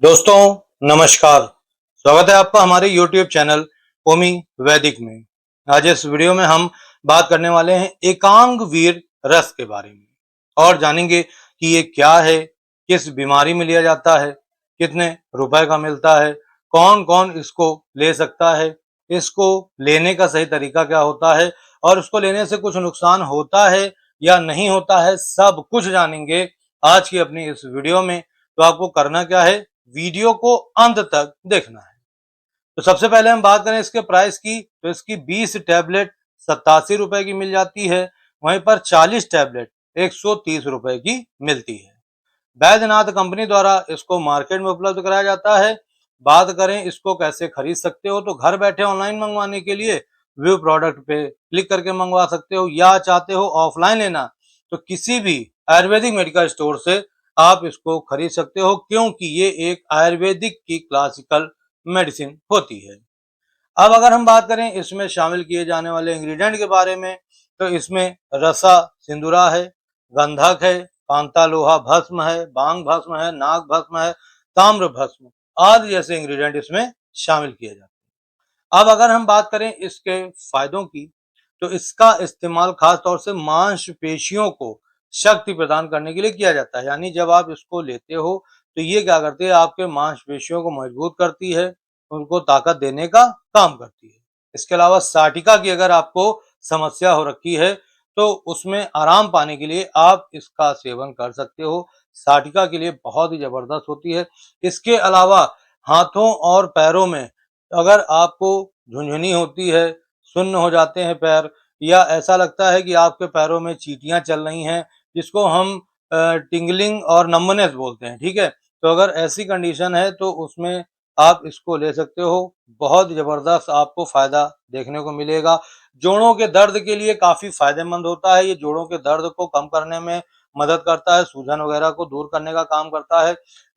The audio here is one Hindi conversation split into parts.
दोस्तों नमस्कार। स्वागत है आपका हमारे YouTube चैनल ओमी वैदिक में। आज इस वीडियो में हम बात करने वाले हैं एकांग वीर रस के बारे में और जानेंगे कि ये क्या है, किस बीमारी में लिया जाता है, कितने रुपए का मिलता है, कौन कौन इसको ले सकता है, इसको लेने का सही तरीका क्या होता है और उसको लेने से कुछ नुकसान होता है या नहीं होता है, सब कुछ जानेंगे आज की अपनी इस वीडियो में। तो आपको करना क्या है, वीडियो को अंत तक देखना है। तो सबसे पहले हम बात करें इसके प्राइस की, तो इसकी 20 टैबलेट 87 रुपए की मिल जाती है। वहीं पर 40 टैबलेट 130 रुपए की मिलती है। बैद्यनाथ कंपनी द्वारा इसको मार्केट में उपलब्ध कराया जाता है। बात करें इसको कैसे खरीद सकते हो, तो घर बैठे ऑनलाइन मंगवाने के लिए व्यू प्रोडक्ट पे क्लिक करके मंगवा सकते हो, या चाहते हो ऑफलाइन लेना तो किसी भी आयुर्वेदिक मेडिकल स्टोर से आप इसको खरीद सकते हो, क्योंकि ये एक आयुर्वेदिक की क्लासिकल मेडिसिन होती है। अब अगर हम बात करें इसमें शामिल किए जाने वाले इंग्रेडिएंट के बारे में, तो इसमें रसा सिंदूरा है, गंधक है, कांता लोहा भस्म है, बांग भस्म है, नाग भस्म है, ताम्र भस्म आदि जैसे इंग्रेडिएंट इसमें शामिल किए जाते हैं। अब अगर हम बात करें इसके फायदों की, तो इसका इस्तेमाल खास तौर से मांसपेशियों को शक्ति प्रदान करने के लिए किया जाता है। यानी जब आप इसको लेते हो तो ये क्या करती है, आपके मांसपेशियों को मजबूत करती है, उनको ताकत देने का काम करती है। इसके अलावा साटिका की अगर आपको समस्या हो रखी है तो उसमें आराम पाने के लिए आप इसका सेवन कर सकते हो। साटिका के लिए बहुत ही जबरदस्त होती है। इसके अलावा हाथों और पैरों में अगर आपको झुनझुनी होती है, सुन्न हो जाते हैं पैर, या ऐसा लगता है कि आपके पैरों में चींटियां चल रही हैं, जिसको हम टिंगलिंग और नंबनेस बोलते हैं, ठीक है। तो अगर ऐसी कंडीशन है तो उसमें आप इसको ले सकते हो। बहुत जबरदस्त आपको फायदा देखने को मिलेगा। जोड़ों के दर्द के लिए काफी फायदेमंद होता है। ये जोड़ों के दर्द को कम करने में मदद करता है, सूजन वगैरह को दूर करने का काम करता है।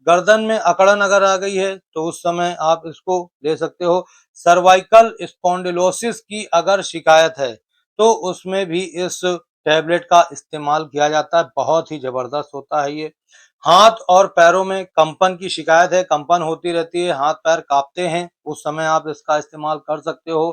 गर्दन में अकड़न अगर आ गई है तो उस समय आप इसको ले सकते हो। सर्वाइकल स्पॉन्डिलोसिस की अगर शिकायत है तो उसमें भी इस टैबलेट का इस्तेमाल किया जाता है। बहुत ही जबरदस्त होता है ये। हाथ और पैरों में कंपन की शिकायत है, कंपन होती रहती है, हाथ पैर कांपते हैं, उस समय आप इसका इस्तेमाल कर सकते हो।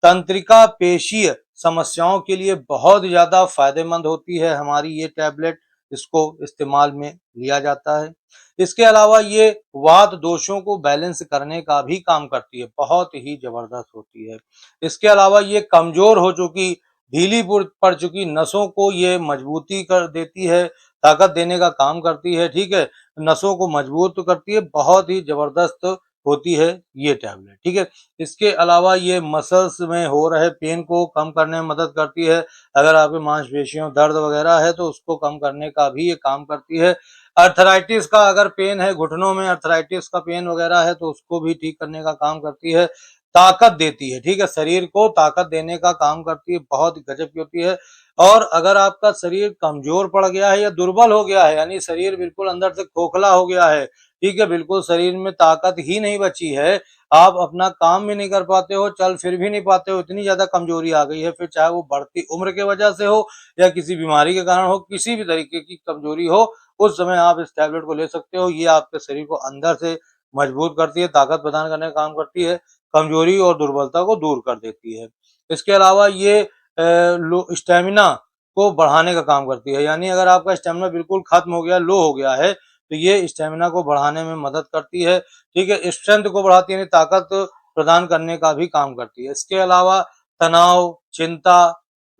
तंत्रिका पेशीय समस्याओं के लिए बहुत ज्यादा फायदेमंद होती है हमारी ये टैबलेट, इसको इस्तेमाल में लिया जाता है। इसके अलावा ये वात दोषों को बैलेंस करने का भी काम करती है, बहुत ही जबरदस्त होती है। इसके अलावा ये कमजोर हो चुकी, ढीली पड़ चुकी नसों को ये मजबूती कर देती है, ताकत देने का काम करती है, ठीक है। नसों को मजबूत करती है, बहुत ही जबरदस्त होती है ये टैबलेट, ठीक है। इसके अलावा ये मसल्स में हो रहे पेन को कम करने में मदद करती है। अगर आपके मांसपेशियों दर्द वगैरह है तो उसको कम करने का भी ये काम करती है। अर्थराइटिस का अगर पेन है, घुटनों में अर्थराइटिस का पेन वगैरह है तो उसको भी ठीक करने का काम करती है। ताकत देती है, ठीक है, शरीर को ताकत देने का काम करती है, बहुत गजब की होती है। और अगर आपका शरीर कमजोर पड़ गया है या दुर्बल हो गया है, यानी शरीर बिल्कुल अंदर से खोखला हो गया है, ठीक है, बिल्कुल शरीर में ताकत ही नहीं बची है, आप अपना काम भी नहीं कर पाते हो, चल फिर भी नहीं पाते हो, इतनी ज्यादा कमजोरी आ गई है, फिर चाहे वो बढ़ती उम्र के वजह से हो या किसी बीमारी के कारण हो, किसी भी तरीके की कमजोरी हो, उस समय आप इस टैबलेट को ले सकते हो। ये आपके शरीर को अंदर से मजबूत करती है, ताकत प्रदान करने का काम करती है, कमजोरी और दुर्बलता को दूर कर देती है। इसके अलावा ये स्टेमिना को बढ़ाने का काम करती है। यानी अगर आपका स्टेमिना बिल्कुल खत्म हो गया, लो हो गया है, तो ये स्टेमिना को बढ़ाने में मदद करती है, ठीक है। स्ट्रेंथ को बढ़ाती है, यानी ताकत प्रदान करने का भी काम करती है। इसके अलावा तनाव, चिंता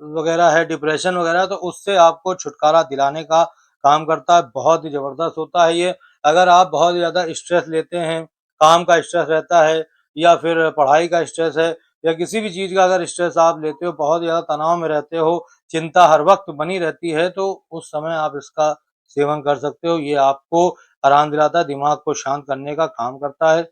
वगैरह है, डिप्रेशन वगैरह, तो उससे आपको छुटकारा दिलाने का काम करता है। बहुत ही जबरदस्त होता है ये। अगर आप बहुत ज्यादा स्ट्रेस लेते हैं, काम का स्ट्रेस रहता है या फिर पढ़ाई का स्ट्रेस है या किसी भी चीज का अगर स्ट्रेस आप लेते हो, बहुत ज्यादा तनाव में रहते हो, चिंता हर वक्त बनी रहती है, तो उस समय आप इसका सेवन कर सकते हो। ये आपको आराम दिलाता है, दिमाग को शांत करने का काम करता है।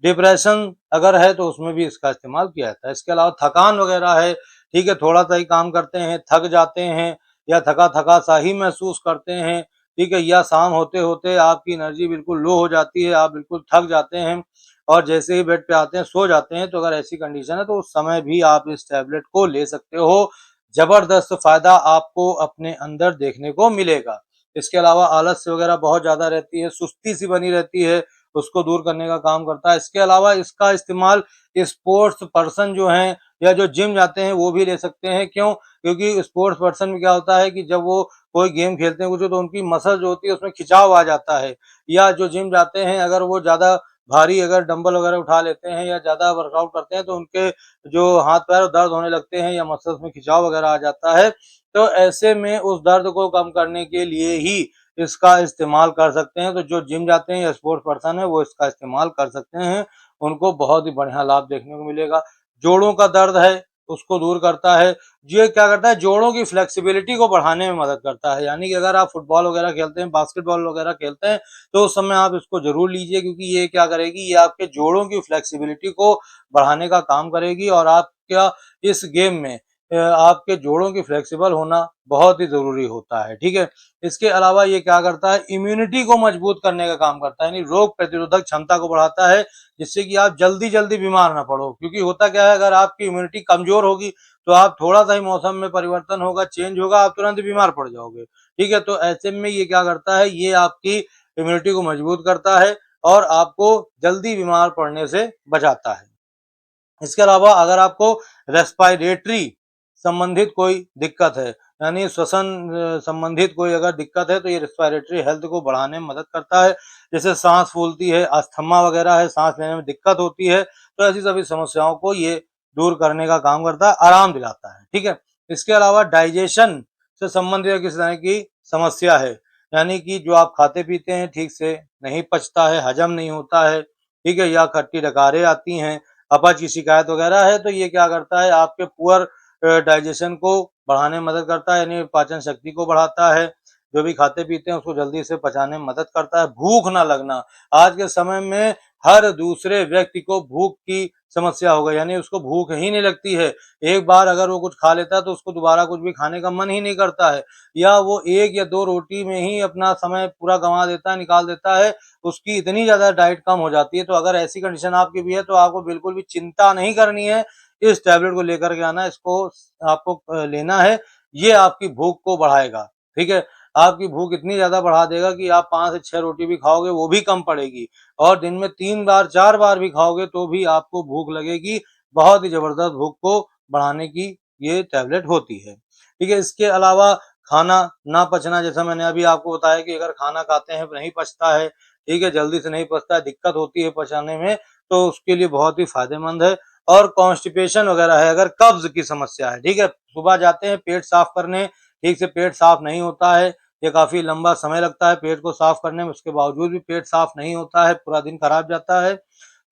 डिप्रेशन अगर है तो उसमें भी इसका इस्तेमाल किया जाता है। इसके अलावा थकान वगैरह है, ठीक है, थोड़ा सा ही काम करते हैं, थक जाते हैं या थका थका सा ही महसूस करते हैं, ठीक है, या शाम होते होते आपकी एनर्जी बिल्कुल लो हो जाती है, आप बिल्कुल थक जाते हैं और जैसे ही बेड पे आते हैं सो जाते हैं, तो अगर ऐसी कंडीशन है तो उस समय भी आप इस टैबलेट को ले सकते हो। जबरदस्त फायदा आपको अपने अंदर देखने को मिलेगा। इसके अलावा आलस्य वगैरह बहुत ज्यादा रहती है, सुस्ती सी बनी रहती है, उसको दूर करने का काम करता है। इसके अलावा इसका इस्तेमाल स्पोर्ट्स पर्सन जो हैं या जो जिम जाते हैं वो भी ले सकते हैं। क्यों? क्योंकि स्पोर्ट्स पर्सन में क्या होता है कि जब वो कोई गेम खेलते हैं कुछ तो उनकी मसल जो होती है उसमें खिंचाव आ जाता है। या जो जिम जाते हैं अगर वो ज़्यादा भारी अगर डंबल वगैरह उठा लेते हैं या ज़्यादा वर्कआउट करते हैं तो उनके जो हाथ पैर दर्द होने लगते हैं या मसल्स में खिंचाव वगैरह आ जाता है। तो ऐसे में उस दर्द को कम करने के लिए ही इसका इस्तेमाल कर सकते हैं। तो जो जिम जाते हैं या स्पोर्ट्स पर्सन है वो इसका इस्तेमाल कर सकते हैं। उनको बहुत ही बढ़िया लाभ देखने को मिलेगा। जोड़ों का दर्द है उसको दूर करता है। ये क्या करता है, जोड़ों की फ्लेक्सिबिलिटी को बढ़ाने में मदद करता है। यानी कि अगर आप फुटबॉल वगैरह खेलते हैं, बास्केटबॉल वगैरह खेलते हैं तो उस समय आप इसको जरूर लीजिए, क्योंकि ये क्या करेगी, ये आपके जोड़ों की फ्लेक्सिबिलिटी को बढ़ाने का काम करेगी। और आपका इस गेम में आपके जोड़ों की फ्लेक्सिबल होना बहुत ही जरूरी होता है। ठीक है, इसके अलावा ये क्या करता है, इम्यूनिटी को मजबूत करने का काम करता है, यानी रोग प्रतिरोधक क्षमता को बढ़ाता है, जिससे कि आप जल्दी जल्दी बीमार ना पड़ो। क्योंकि होता क्या है, अगर आपकी इम्यूनिटी कमजोर होगी तो आप थोड़ा सा ही मौसम में परिवर्तन होगा, चेंज होगा, आप तुरंत बीमार पड़ जाओगे। ठीक है, तो ऐसे में ये क्या करता है, ये आपकी इम्यूनिटी को मजबूत करता है और आपको जल्दी बीमार पड़ने से बचाता है। इसके अलावा अगर आपको रेस्पिरेटरी संबंधित कोई दिक्कत है, यानी श्वसन संबंधित कोई अगर दिक्कत है तो ये रेस्पिरेटरी हेल्थ को बढ़ाने में मदद करता है। जैसे सांस फूलती है, अस्थमा वगैरह है, सांस लेने में दिक्कत होती है, तो ऐसी सभी समस्याओं को ये दूर करने का काम करता है, आराम दिलाता है। ठीक है, इसके अलावा डाइजेशन से संबंधित किसी तरह की समस्या है, यानी कि जो आप खाते पीते हैं ठीक से नहीं पचता है, हजम नहीं होता है, ठीक है, या खट्टी डकारें आती हैं, अपच की शिकायत वगैरह है, तो ये क्या करता है, आपके पुअर डाइजेशन को बढ़ाने में मदद करता है, यानी पाचन शक्ति को बढ़ाता है। जो भी खाते पीते हैं उसको जल्दी से पचाने में मदद करता है। भूख ना लगना, आज के समय में हर दूसरे व्यक्ति को भूख की समस्या हो गई, यानी उसको भूख ही नहीं लगती है। एक बार अगर वो कुछ खा लेता है तो उसको दोबारा कुछ भी खाने का मन ही नहीं करता है, या वो एक या दो रोटी में ही अपना समय पूरा गंवा देता है, निकाल देता है। उसकी इतनी ज्यादा डाइट कम हो जाती है। तो अगर ऐसी कंडीशन आपकी भी है तो आपको बिल्कुल भी चिंता नहीं करनी है, इस टैबलेट को लेकर के आना, इसको आपको लेना है। ये आपकी भूख को बढ़ाएगा। ठीक है, आपकी भूख इतनी ज्यादा बढ़ा देगा कि आप 5 से 6 रोटी भी खाओगे वो भी कम पड़ेगी, और दिन में 3 बार 4 बार भी खाओगे तो भी आपको भूख लगेगी। बहुत ही जबरदस्त भूख को बढ़ाने की ये टैबलेट होती है। ठीक है, इसके अलावा खाना ना पचना, जैसा मैंने अभी आपको बताया कि अगर खाना खाते हैं नहीं पचता है, ठीक है, जल्दी से नहीं पचता है, दिक्कत होती है पचाने में, तो उसके लिए बहुत ही फायदेमंद है। और कॉन्स्टिपेशन वगैरह है, अगर कब्ज की समस्या है, ठीक है, सुबह जाते हैं पेट साफ करने, ठीक से पेट साफ नहीं होता है, ये काफी लंबा समय लगता है पेट को साफ करने में, उसके बावजूद भी पेट साफ नहीं होता है, पूरा दिन खराब जाता है,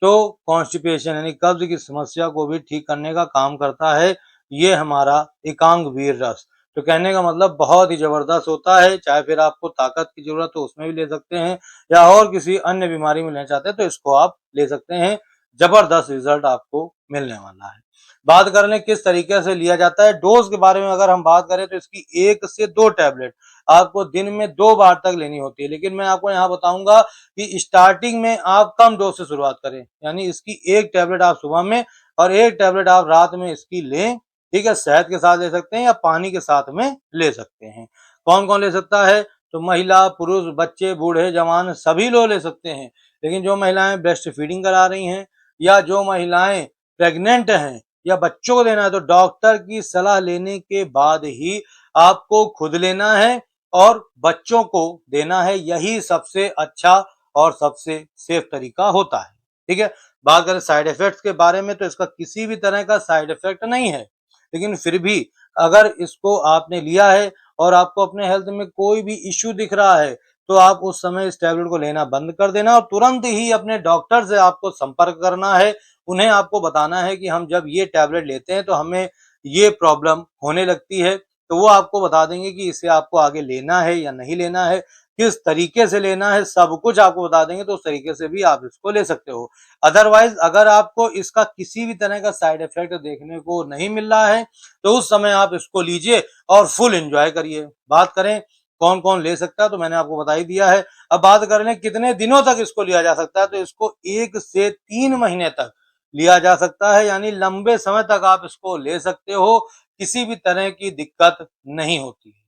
तो कॉन्स्टिपेशन यानी कब्ज की समस्या को भी ठीक करने का काम करता है ये हमारा एकांग वीर रस। तो कहने का मतलब बहुत ही जबरदस्त होता है। चाहे फिर आपको ताकत की जरूरत हो उसमें भी ले सकते हैं, या और किसी अन्य बीमारी में लेना चाहते हैं तो इसको आप ले सकते हैं। जबरदस्त रिजल्ट आपको मिलने वाला है। बात कर लें किस तरीके से लिया जाता है, डोज के बारे में अगर हम बात करें तो इसकी 1 से 2 टैबलेट आपको दिन में 2 बार तक लेनी होती है। लेकिन मैं आपको यहाँ बताऊंगा कि स्टार्टिंग में आप कम डोज से शुरुआत करें, यानी इसकी 1 टैबलेट आप सुबह में और 1 टैबलेट आप रात में इसकी लें। ठीक है, शहद के साथ ले सकते हैं या पानी के साथ में ले सकते हैं। कौन कौन ले सकता है, तो महिला, पुरुष, बच्चे, बूढ़े, जवान सभी लोग ले सकते हैं। लेकिन जो महिलाएं ब्रेस्ट फीडिंग करा रही हैं या जो महिलाएं प्रेग्नेंट हैं या बच्चों को देना है तो डॉक्टर की सलाह लेने के बाद ही आपको खुद लेना है और बच्चों को देना है। यही सबसे अच्छा और सबसे सेफ तरीका होता है। ठीक है, बात करें साइड इफेक्ट्स के बारे में तो इसका किसी भी तरह का साइड इफेक्ट नहीं है। लेकिन फिर भी अगर इसको आपने लिया है और आपको अपने हेल्थ में कोई भी इश्यू दिख रहा है तो आप उस समय इस टैबलेट को लेना बंद कर देना और तुरंत ही अपने डॉक्टर से आपको संपर्क करना है। उन्हें आपको बताना है कि हम जब ये टैबलेट लेते हैं तो हमें ये प्रॉब्लम होने लगती है, तो वो आपको बता देंगे कि इसे आपको आगे लेना है या नहीं लेना है, किस तरीके से लेना है, सब कुछ आपको बता देंगे, तो उस तरीके से भी आप इसको ले सकते हो। अदरवाइज अगर आपको इसका किसी भी तरह का साइड इफेक्ट देखने को नहीं मिल रहा है तो उस समय आप इसको लीजिए और फुल एंजॉय करिए। बात करें कौन कौन ले सकता है तो मैंने आपको बता ही दिया है। अब बात कर लें कितने दिनों तक इसको लिया जा सकता है, तो इसको 1 से 3 महीने तक लिया जा सकता है, यानी लंबे समय तक आप इसको ले सकते हो, किसी भी तरह की दिक्कत नहीं होती है।